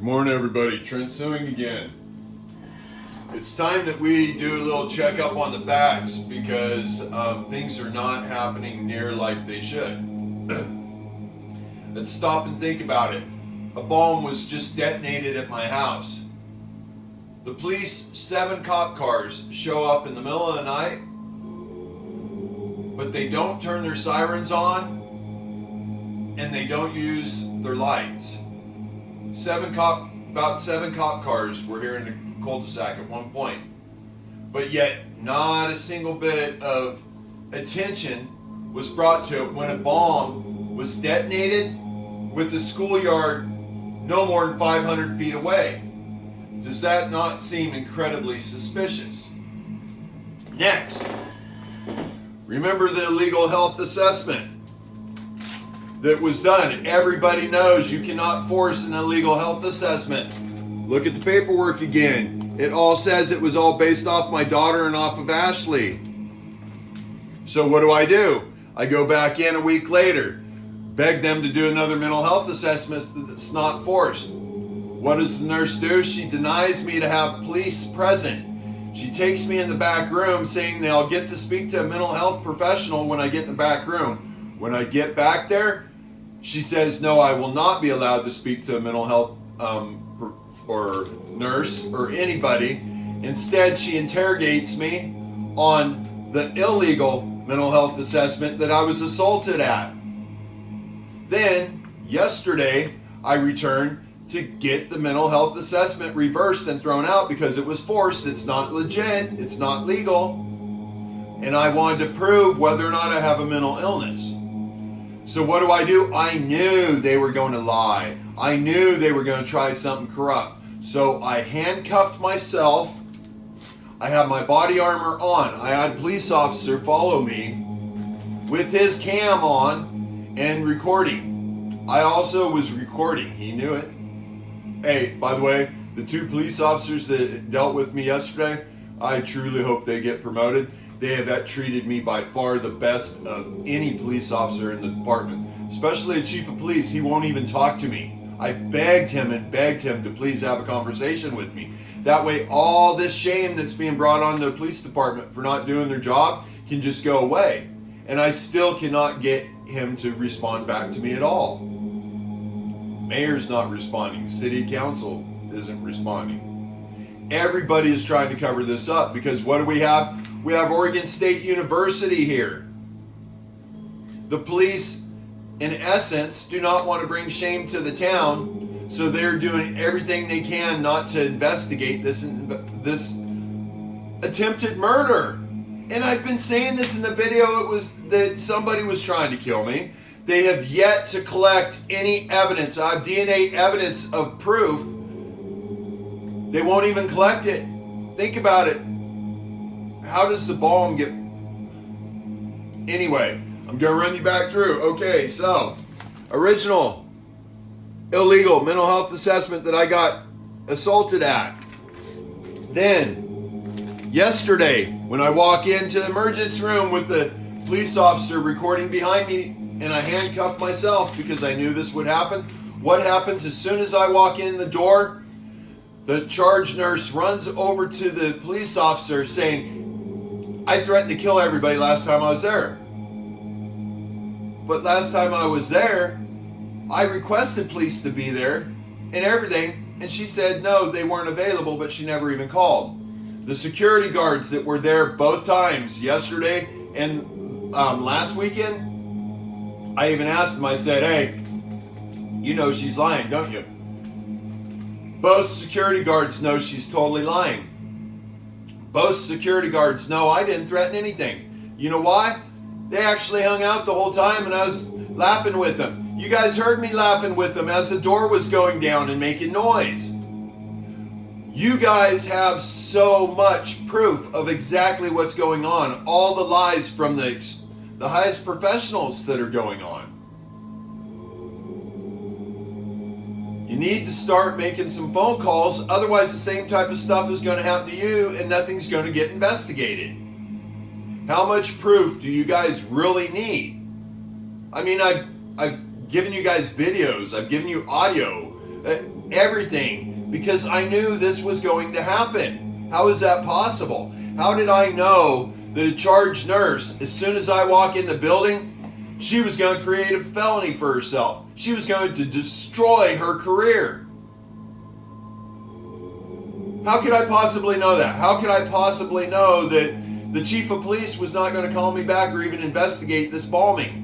Good morning, everybody. Trent Suing again. It's time that we do a little checkup on the facts because things are not happening near like they should. Let's stop and think about it. A bomb was just detonated at my house. The police, 7 cop cars, show up in the middle of the night, but they don't turn their sirens on and they don't use their lights. About 7 cop cars were here in the cul-de-sac at one point, but yet not a single bit of attention was brought to it when a bomb was detonated with the schoolyard no more than 500 feet away. Does that not seem incredibly suspicious? Next, remember the illegal health assessment that was done. Everybody knows you cannot force an illegal health assessment. Look at the paperwork again. It all says it was all based off my daughter and off of Ashley. So what do? I go back in a week later, beg them to do another mental health assessment that's not forced. What does the nurse do? She denies me to have police present. She takes me in the back room saying that I'll get to speak to a mental health professional when I get in the back room. When I get back there, she says, no, I will not be allowed to speak to a mental health or nurse or anybody. Instead, she interrogates me on the illegal mental health assessment that I was assaulted at. Then, yesterday, I returned to get the mental health assessment reversed and thrown out because it was forced. It's not legit. It's not legal. And I wanted to prove whether or not I have a mental illness. So what do? I knew they were going to lie. I knew they were going to try something corrupt. So I handcuffed myself. I had my body armor on. I had a police officer follow me with his cam on and recording. I also was recording. He knew it. Hey, by the way, the 2 police officers that dealt with me yesterday, I truly hope they get promoted. They have treated me by far the best of any police officer in the department, especially a chief of police. He won't even talk to me. I begged him to please have a conversation with me. That way, all this shame that's being brought on the police department for not doing their job can just go away. And I still cannot get him to respond back to me at all. Mayor's not responding. City council isn't responding. Everybody is trying to cover this up because what do we have? We have Oregon State University here. The police, in essence, do not want to bring shame to the town, so they're doing everything they can not to investigate this attempted murder. And I've been saying this in the video, it was that somebody was trying to kill me. They have yet to collect any evidence. I have DNA evidence of proof. They won't even collect it. Think about it. How does the bomb get... Anyway, I'm going to run you back through. Okay, so, original illegal mental health assessment that I got assaulted at. Then, yesterday, when I walk into the emergency room with the police officer recording behind me, and I handcuffed myself because I knew this would happen. What happens as soon as I walk in the door? The charge nurse runs over to the police officer saying, I threatened to kill everybody last time I was there. But last time I was there, I requested police to be there and everything, and she said no, they weren't available, but she never even called. The security guards that were there both times, yesterday and last weekend, I even asked them, I said, hey, you know she's lying, don't you? Both security guards know she's totally lying. Both security guards know I didn't threaten anything. You know why? They actually hung out the whole time and I was laughing with them. You guys heard me laughing with them as the door was going down and making noise. You guys have so much proof of exactly what's going on. All the lies from the highest professionals that are going on. You need to start making some phone calls, otherwise the same type of stuff is going to happen to you and nothing's going to get investigated. How much proof do you guys really need? I mean, I've given you guys videos, I've given you audio. everything because I knew this was going to happen. How is that possible? How did I know that a charge nurse, as soon as I walk in the building, she was going to create a felony for herself? She was going to destroy her career. How could I possibly know that? How could I possibly know that the chief of police was not going to call me back or even investigate this bombing?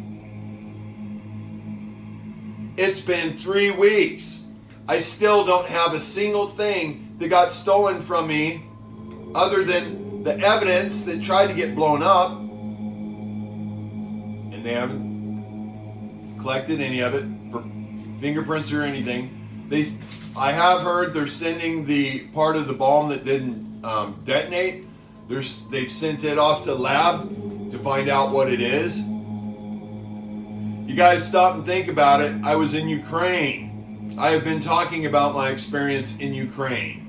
It's been 3 weeks. I still don't have a single thing that got stolen from me other than the evidence that tried to get blown up. And they haven't collected any of it for fingerprints or anything. I have heard they're sending the part of the bomb that didn't detonate. They've sent it off to lab to find out what it is. You guys stop and think about it. I was in Ukraine. I have been talking about my experience in Ukraine.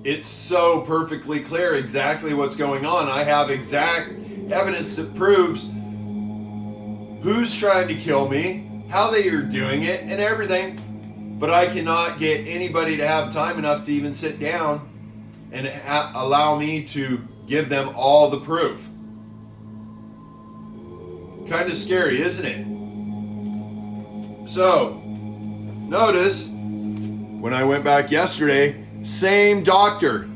It's so perfectly clear exactly what's going on. I have exact evidence that proves who's trying to kill me, how they are doing it, and everything. But I cannot get anybody to have time enough to even sit down and allow me to give them all the proof. Kind of scary, isn't it? So, notice when I went back yesterday, same doctor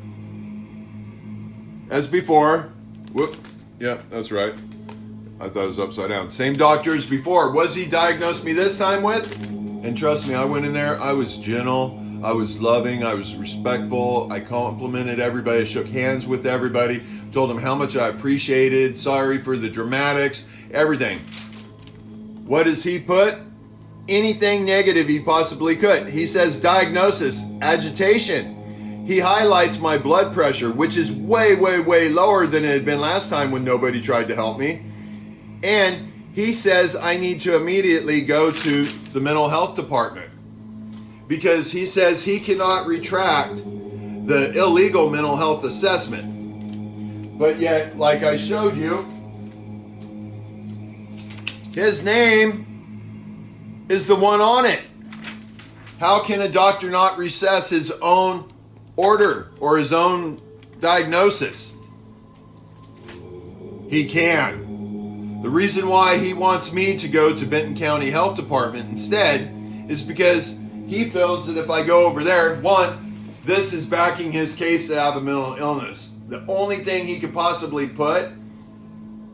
as before. Whoop. Yeah, that's right. I thought it was upside down. Same doctor as before. Was he diagnosed me this time with? And trust me, I went in there. I was gentle. I was loving. I was respectful. I complimented everybody. I shook hands with everybody. Told them how much I appreciated. Sorry for the dramatics. Everything. What does he put? Anything negative he possibly could. He says diagnosis, agitation. He highlights my blood pressure, which is way, way, way lower than it had been last time when nobody tried to help me. And he says I need to immediately go to the mental health department because he says he cannot retract the illegal mental health assessment. But yet, like I showed you, his name is the one on it. How can a doctor not recess his own order or his own diagnosis? He can. The reason why he wants me to go to Benton County Health Department instead is because he feels that if I go over there, one, this is backing his case that I have a mental illness. The only thing he could possibly put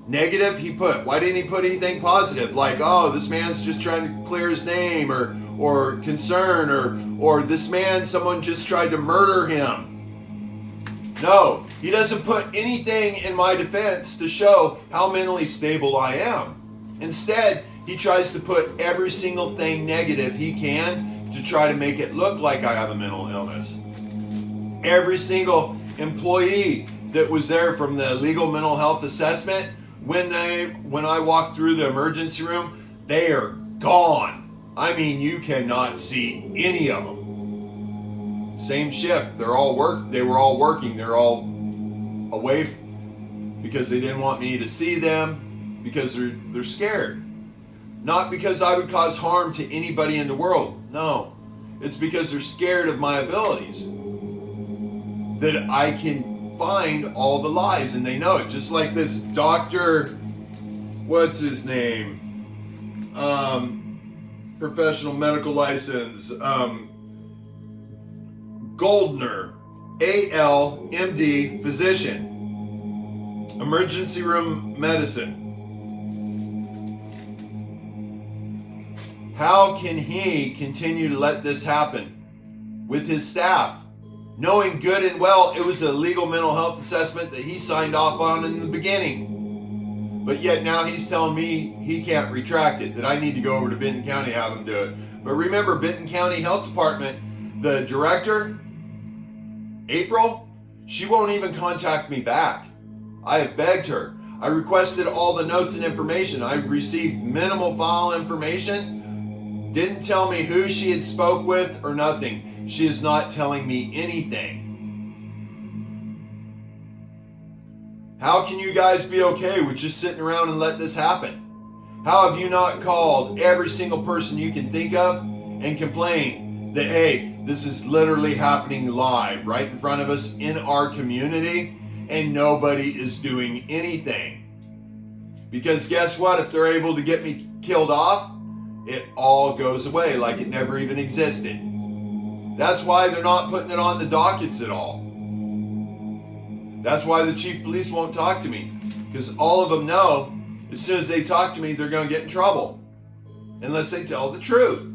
negative, he put. Why didn't he put anything positive? Like, oh, this man's just trying to clear his name, or concern, or this man, someone just tried to murder him. No, he doesn't put anything in my defense to show how mentally stable I am. Instead, he tries to put every single thing negative he can to try to make it look like I have a mental illness. Every single employee that was there from the legal mental health assessment, when I walked through the emergency room, they are gone. I mean, you cannot see any of them. Same shift. They were all working. They're all away because they didn't want me to see them because they're scared. Not because I would cause harm to anybody in the world. No. It's because they're scared of my abilities. That I can find all the lies, and they know it. Just like this doctor, what's his name? Professional medical license, Goldner, ALMD, physician, emergency room medicine. How can he continue to let this happen with his staff, knowing good and well it was a legal mental health assessment that he signed off on in the beginning? But yet now he's telling me he can't retract it, that I need to go over to Benton County and have him do it. But remember, Benton County Health Department, the director, April, she won't even contact me back. I have begged her. I requested all the notes and information. I received minimal file information. Didn't tell me who she had spoke with or nothing. She is not telling me anything. How can you guys be okay with just sitting around and let this happen? How have you not called every single person you can think of and complain that, hey, this is literally happening live right in front of us in our community, and nobody is doing anything. Because guess what? If they're able to get me killed off, it all goes away like it never even existed. That's why they're not putting it on the dockets at all. That's why the chief of police won't talk to me. Because all of them know as soon as they talk to me, they're going to get in trouble. Unless they tell the truth.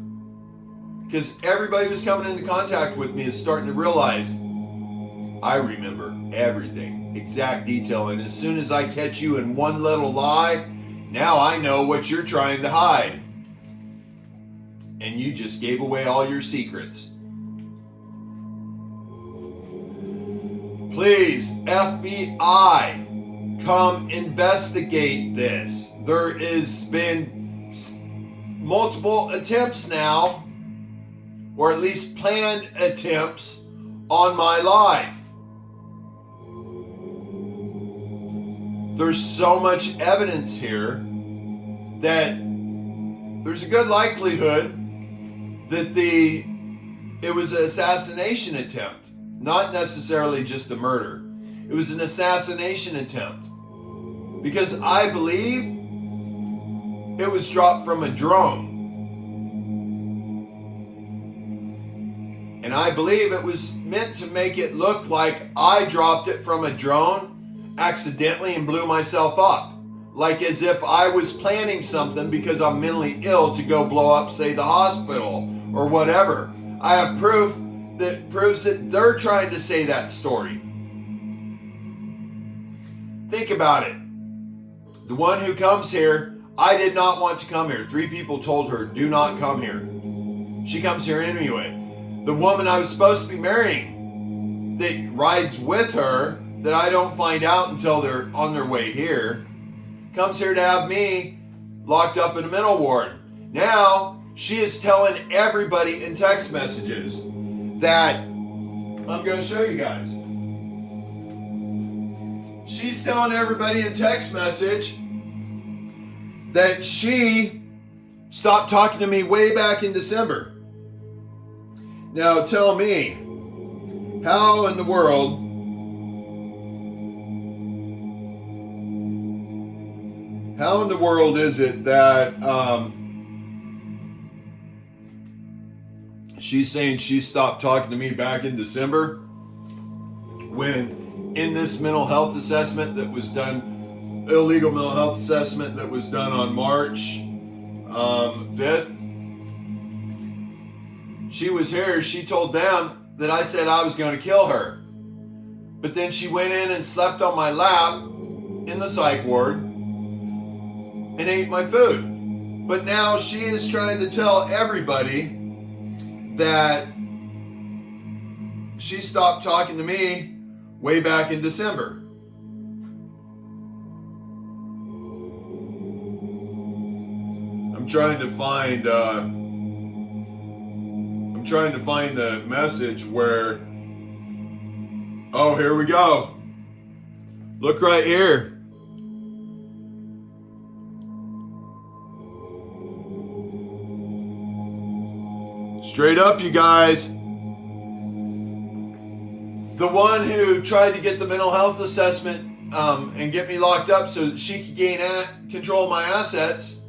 Because everybody who's coming into contact with me is starting to realize I remember everything, exact detail. And as soon as I catch you in one little lie, now I know what you're trying to hide. And you just gave away all your secrets. Please, FBI, come investigate this. There has been multiple attempts now, or at least planned attempts, on my life. There's so much evidence here that there's a good likelihood that it was an assassination attempt. Not necessarily just a murder. It was an assassination attempt. Because I believe it was dropped from a drone. And I believe it was meant to make it look like I dropped it from a drone accidentally and blew myself up. Like as if I was planning something because I'm mentally ill to go blow up, say, the hospital or whatever. I have proof that proves that they're trying to say that story. Think about it. The one who comes here, I did not want to come here. 3 people told her, do not come here. She comes here anyway. The woman I was supposed to be marrying that rides with her, that I don't find out until they're on their way here, comes here to have me locked up in a mental ward. Now, she is telling everybody in text messages that I'm going to show you guys. She's telling everybody in text message that she stopped talking to me way back in December. Now tell me, how in the world is it that she's saying she stopped talking to me back in December, when in this mental health assessment that was done, illegal mental health assessment that was done on March 5th, she was here, she told them that I said I was going to kill her. But then she went in and slept on my lap in the psych ward and ate my food. But now she is trying to tell everybody that she stopped talking to me way back in December. I'm trying to find the message where, oh, here we go. Look right here. Straight up, you guys. The one who tried to get the mental health assessment and get me locked up so that she could gain control of my assets,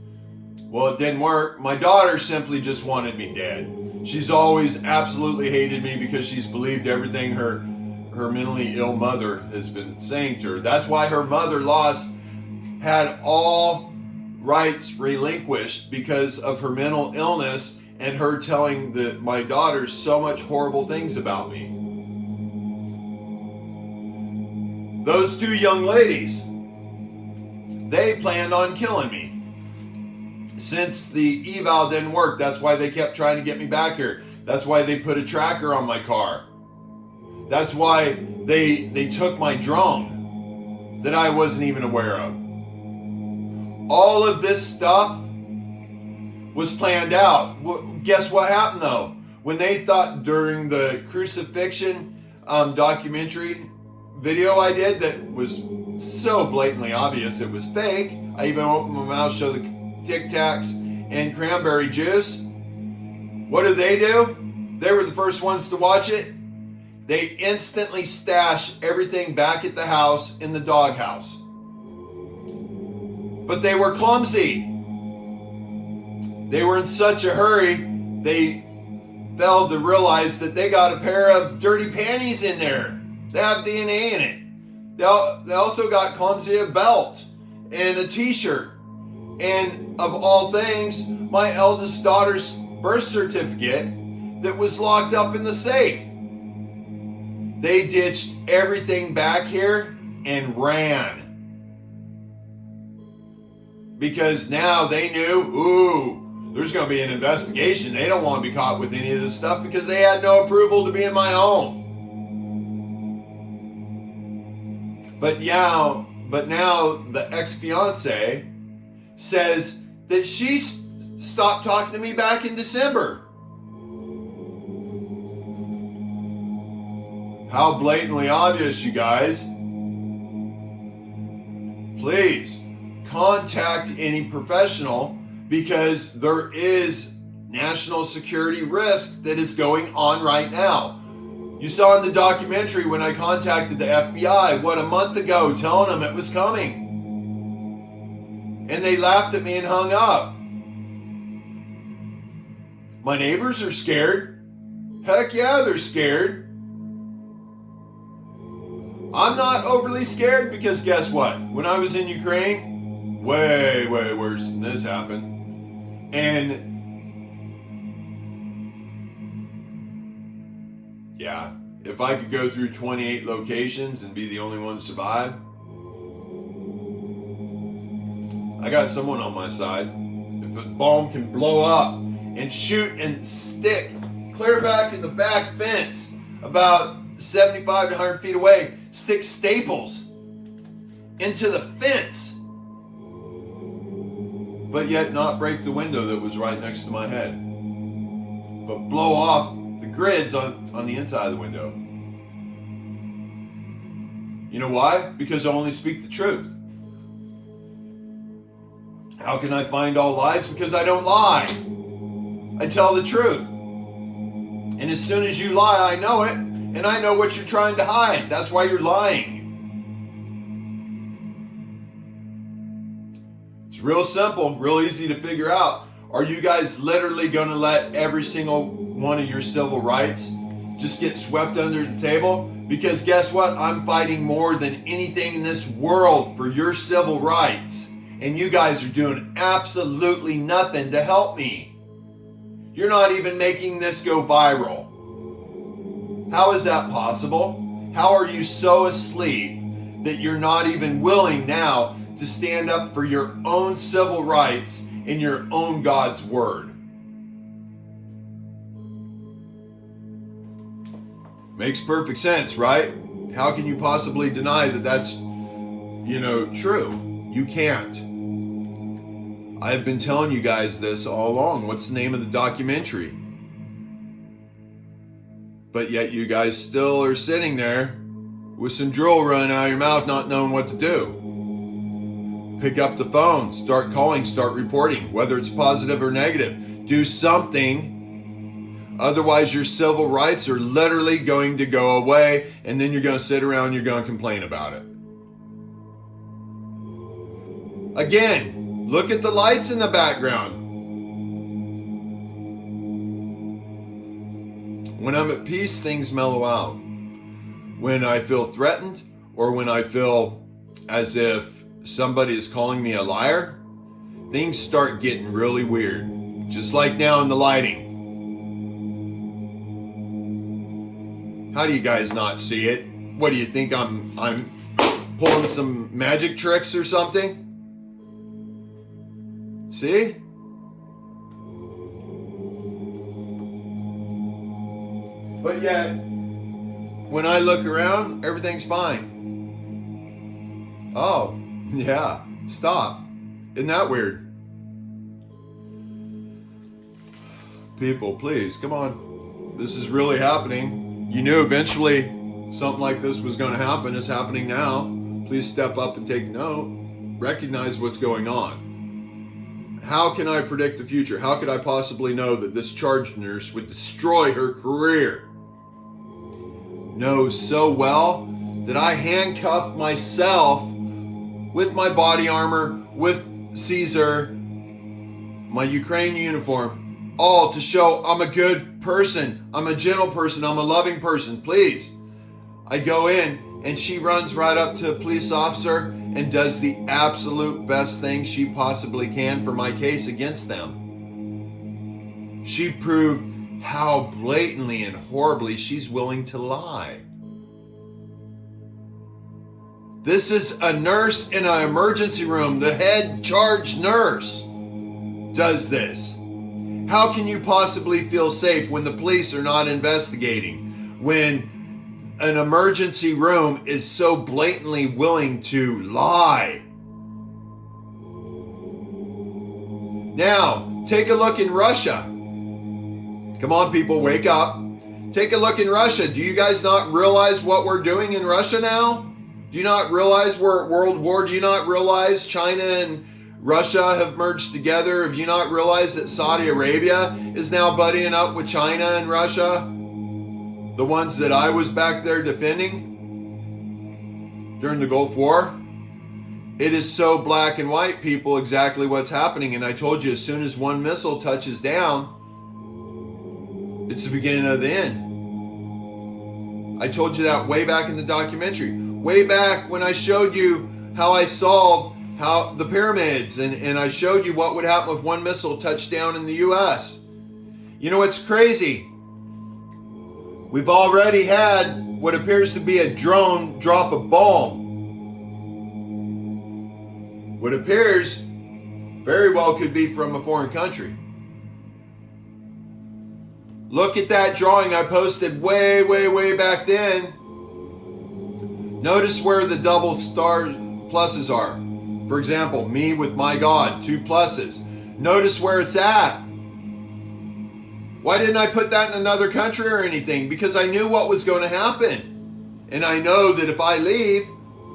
well, it didn't work. My daughter simply just wanted me dead. She's always absolutely hated me because she's believed everything her mentally ill mother has been saying to her. That's why her mother-in-law had all rights relinquished, because of her mental illness and her telling my daughter so much horrible things about me. Those 2 young ladies, they planned on killing me. Since the eval didn't work, that's why they kept trying to get me back here. That's why they put a tracker on my car. That's why they took my drone that I wasn't even aware of. All of this stuff was planned out. Guess what happened though? When they thought during the crucifixion documentary video I did that was so blatantly obvious it was fake, I even opened my mouth, showed the Tic Tacs and cranberry juice. What do? They were the first ones to watch it. They instantly stashed everything back at the house in the doghouse. But they were clumsy. They were in such a hurry, they failed to realize that they got a pair of dirty panties in there. They have DNA in it. They also got clumsy a belt and a t-shirt. And of all things, my eldest daughter's birth certificate that was locked up in the safe. They ditched everything back here and ran. Because now they knew, there's going to be an investigation. They don't want to be caught with any of this stuff because they had no approval to be in my home. But now the ex-fiance says that she stopped talking to me back in December. How blatantly obvious, you guys. Please contact any professional because there is national security risk that is going on right now. You saw in the documentary when I contacted the FBI, a month ago, telling them it was coming. And they laughed at me and hung up. My neighbors are scared. Heck yeah, they're scared. I'm not overly scared because guess what? When I was in Ukraine, way worse than this happened. And yeah, if I could go through 28 locations and be the only one to survive, I got someone on my side. If a bomb can blow up and shoot and stick clear back in the back fence about 75 to 100 feet away, stick staples into the fence, but yet not break the window that was right next to my head, but blow off the grids on the inside of the window. You know why? Because I only speak the truth. How can I find all lies? Because I don't lie. I tell the truth. And as soon as you lie, I know it. And I know what you're trying to hide. That's why you're lying. It's real simple, real easy to figure out. Are you guys literally going to let every single one of your civil rights just get swept under the table? Because guess what? I'm fighting more than anything in this world for your civil rights. And you guys are doing absolutely nothing to help me. You're not even making this go viral. How is that possible? How are you so asleep that you're not even willing now to stand up for your own civil rights in your own God's word? Makes perfect sense, right? How can you possibly deny that that's, true? You can't. I have been telling you guys this all along. What's the name of the documentary? But yet you guys still are sitting there with some drool running out of your mouth, not knowing what to do. Pick up the phone, start calling, start reporting, whether it's positive or negative. Do something. Otherwise, your civil rights are literally going to go away, and then you're going to sit around and you're going to complain about it. Again, look at the lights in the background. When I'm at peace, things mellow out. When I feel threatened, or when I feel as if somebody is calling me a liar, things start getting really weird. Just like now in the lighting. How do you guys not see it? What do you think, I'm pulling some magic tricks or something? See? But yet, when I look around, everything's fine. Oh, yeah, stop. Isn't that weird? People, please, come on. This is really happening. You knew eventually something like this was going to happen. It's happening now. Please step up and take note. Recognize what's going on. How can I predict the future? How could I possibly know that this charge nurse would destroy her career? Know so well that I handcuffed myself with my body armor, with Caesar, my Ukraine uniform, all to show I'm a good person. I'm a gentle person. I'm a loving person. Please. I go in and she runs right up to a police officer and does the absolute best thing she possibly can for my case against them. She proved how blatantly and horribly she's willing to lie. This is a nurse in an emergency room. The head charge nurse does this. How can you possibly feel safe when the police are not investigating? When an emergency room is so blatantly willing to lie? Now, take a look in Russia. Come on, people, wake up. Take a look in Russia. Do you guys not realize what we're doing in Russia now? Do you not realize we're at World War? Do you not realize China and Russia have merged together? Have you not realized that Saudi Arabia is now buddying up with China and Russia? The ones that I was back there defending during the Gulf War? It is so black and white, people, exactly what's happening. And I told you, as soon as one missile touches down, it's the beginning of the end. I told you that way back in the documentary. Way back when I showed you how I solved the pyramids, and I showed you what would happen if one missile touched down in the U.S. You know what's crazy? We've already had what appears to be a drone drop a bomb. What appears very well could be from a foreign country. Look at that drawing I posted way, way, way back then. Notice where the double star pluses are. For example, me with my God, 2 pluses. Notice where it's at. Why didn't I put that in another country or anything? Because I knew what was going to happen. And I know that if I leave,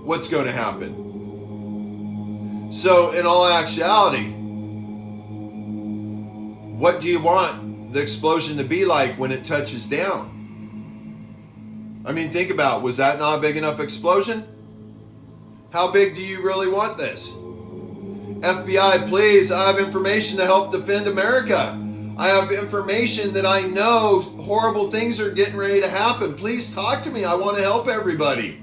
what's going to happen? So in all actuality, what do you want the explosion to be like when it touches down? I mean, think about it. Was that not a big enough explosion? How big do you really want this? FBI, please, I have information to help defend America. I have information that I know horrible things are getting ready to happen. Please talk to me. I want to help everybody.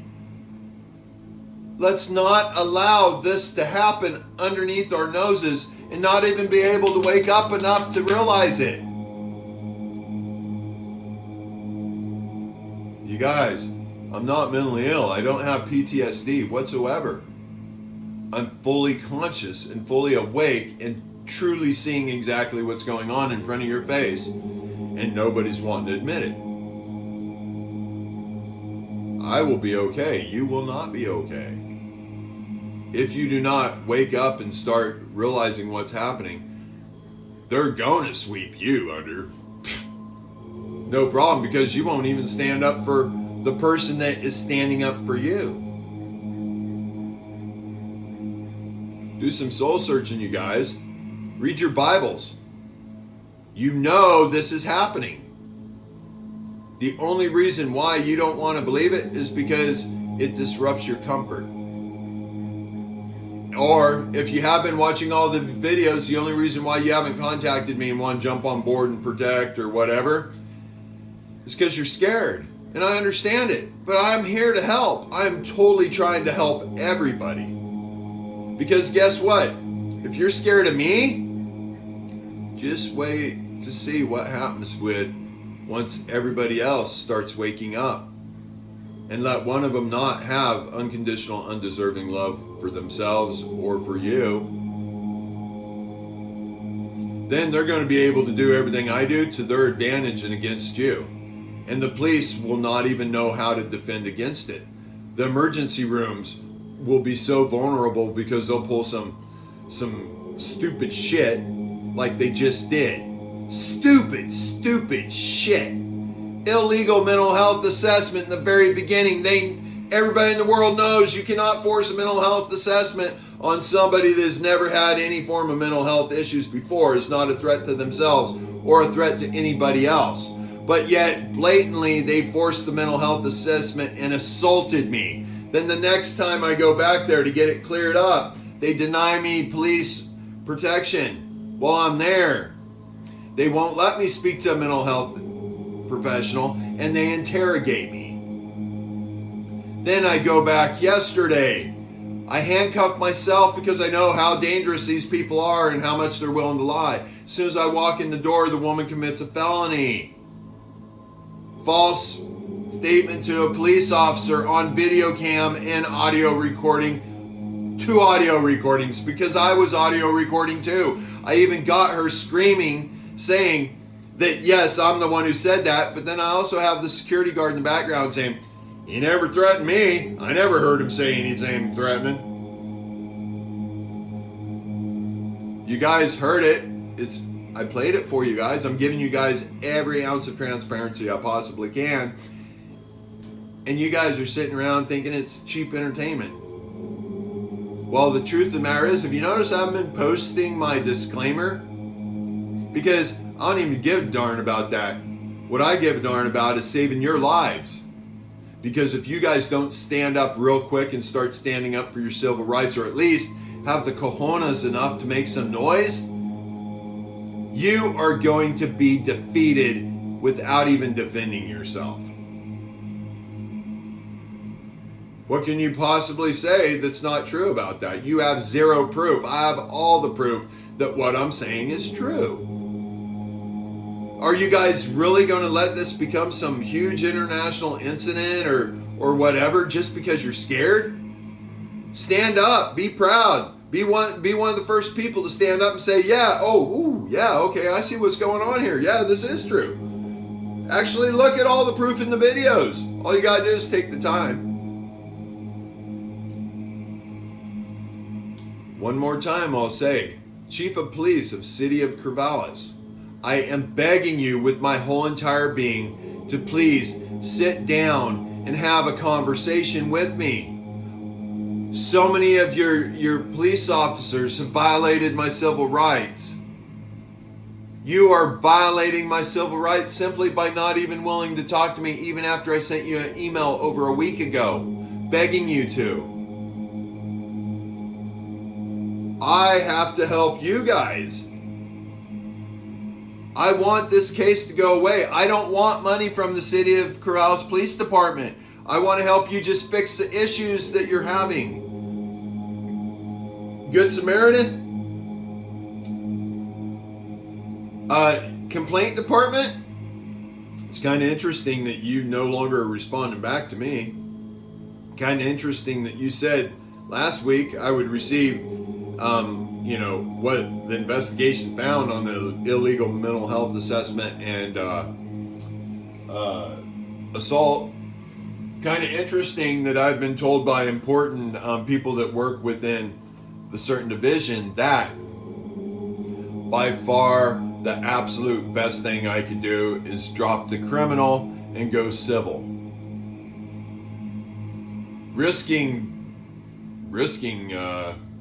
Let's not allow this to happen underneath our noses and not even be able to wake up enough to realize it. You guys, I'm not mentally ill. I don't have PTSD whatsoever. I'm fully conscious and fully awake and truly seeing exactly what's going on in front of your face, and nobody's wanting to admit it. I will be okay. You will not be okay. If you do not wake up and start realizing what's happening, they're going to sweep you under. No problem, because you won't even stand up for the person that is standing up for you. Do some soul searching, you guys. Read your Bibles. You know this is happening. The only reason why you don't want to believe it is because it disrupts your comfort. Or if you have been watching all the videos, the only reason why you haven't contacted me and want to jump on board and protect or whatever is because you're scared. And I understand it. But I'm here to help. I'm totally trying to help everybody. Because guess what? If you're scared of me, just wait to see what happens once everybody else starts waking up. And let one of them not have unconditional, undeserving love for themselves or for you. Then they're going to be able to do everything I do to their advantage and against you. And the police will not even know how to defend against it. The emergency rooms will be so vulnerable because they'll pull some stupid shit like they just did. Stupid shit. Illegal mental health assessment in the very beginning. Everybody in the world knows you cannot force a mental health assessment on somebody that's never had any form of mental health issues before is not a threat to themselves or a threat to anybody else. But yet, blatantly, they forced the mental health assessment and assaulted me. Then the next time I go back there to get it cleared up, they deny me police protection while I'm there. They won't let me speak to a mental health professional, and they interrogate me. Then I go back yesterday. I handcuff myself because I know how dangerous these people are and how much they're willing to lie. As soon as I walk in the door, the woman commits a felony. False statement to a police officer on video cam and audio recording. 2 audio recordings because I was audio recording too. I even got her screaming, saying that yes, I'm the one who said that, but then I also have the security guard in the background saying, "He never threatened me. I never heard him say anything threatening." You guys heard it. I played it for you guys. I'm giving you guys every ounce of transparency I possibly can. And you guys are sitting around thinking it's cheap entertainment. Well, the truth of the matter is, if you notice, I haven't been posting my disclaimer because I don't even give a darn about that. What I give a darn about is saving your lives. Because if you guys don't stand up real quick and start standing up for your civil rights, or at least have the cojones enough to make some noise, you are going to be defeated without even defending yourself. What can you possibly say that's not true about that? You have zero proof. I have all the proof that what I'm saying is true. Are you guys really going to let this become some huge international incident or whatever just because you're scared? Stand up. Be proud. Be one of the first people to stand up and say, yeah, okay, I see what's going on here. Yeah, this is true. Actually, look at all the proof in the videos. All you got to do is take the time. One more time, I'll say, Chief of Police of City of Corvallis, I am begging you with my whole entire being to please sit down and have a conversation with me. So many of your police officers have violated my civil rights. You are violating my civil rights simply by not even willing to talk to me even after I sent you an email over a week ago, begging you to. I have to help you guys. I want this case to go away. I don't want money from the City of Corvallis Police Department. I want to help you just fix the issues that you're having. Good Samaritan? Complaint department? It's kind of interesting that you no longer are responding back to me. Kind of interesting that you said last week I would receive, what the investigation found on the illegal mental health assessment and assault. Kind of interesting that I've been told by important people that work within the certain division that by far the absolute best thing I could do is drop the criminal and go civil. Risking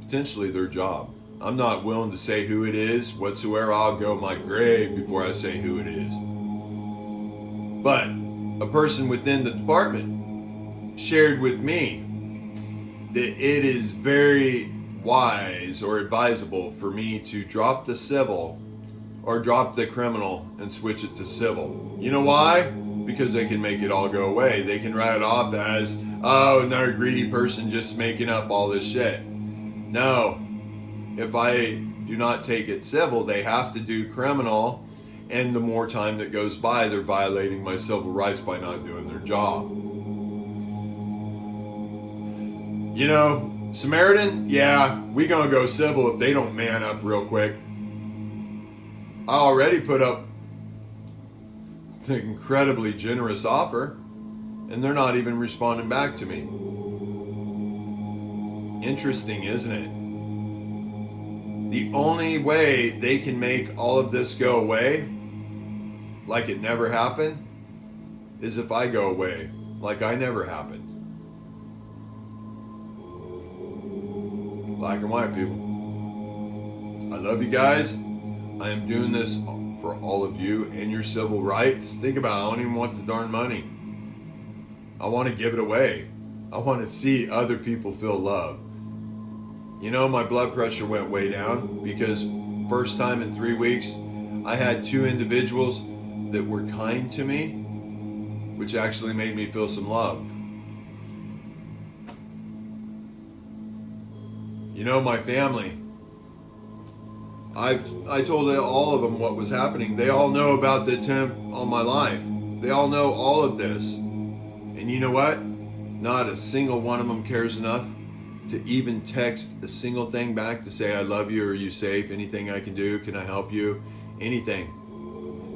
potentially their job. I'm not willing to say who it is whatsoever. I'll go my grave before I say who it is. But a person within the department shared with me that it is very wise or advisable for me to drop the civil or drop the criminal and switch it to civil. You know why? Because they can make it all go away. They can write it off as, oh, another greedy person just making up all this shit. No. If I do not take it civil, they have to do criminal, and the more time that goes by, they're violating my civil rights by not doing their job. You know, Samaritan, yeah, we gonna go civil if they don't man up real quick. I already put up an incredibly generous offer, and they're not even responding back to me. Interesting, isn't it? The only way they can make all of this go away, like it never happened, is if I go away, like I never happened. Black and white, people. I love you guys. I am doing this for all of you and your civil rights. Think about it. I don't even want the darn money. I want to give it away. I want to see other people feel love. You know, my blood pressure went way down because first time in 3 weeks, I had 2 individuals that were kind to me, which actually made me feel some love. You know, my family, I told all of them what was happening. They all know about the attempt on my life. They all know all of this. And you know what? Not a single one of them cares enough to even text a single thing back to say, I love you, or are you safe? Anything I can do? Can I help you? Anything.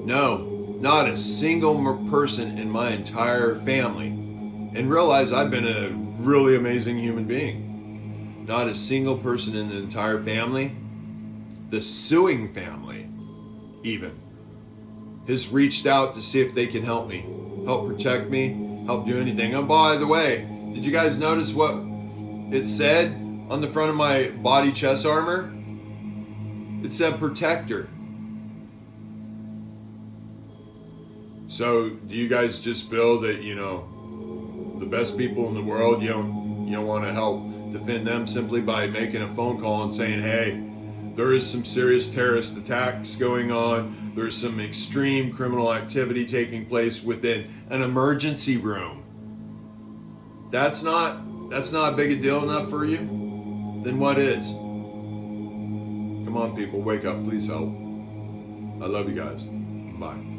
No, not a single person in my entire family. And realize I've been a really amazing human being. Not a single person in the entire family, the Suing family even, has reached out to see if they can help me, help protect me, help do anything. And by the way, did you guys notice what it said on the front of my body chest armor? It said protector. So do you guys just feel that, you know, the best people in the world, you don't want to help defend them simply by making a phone call and saying, hey, there is some serious terrorist attacks going on. There's some extreme criminal activity taking place within an emergency room. That's not a big a deal enough for you? Then what is? Come on, people, wake up. Please help. I love you guys. Bye.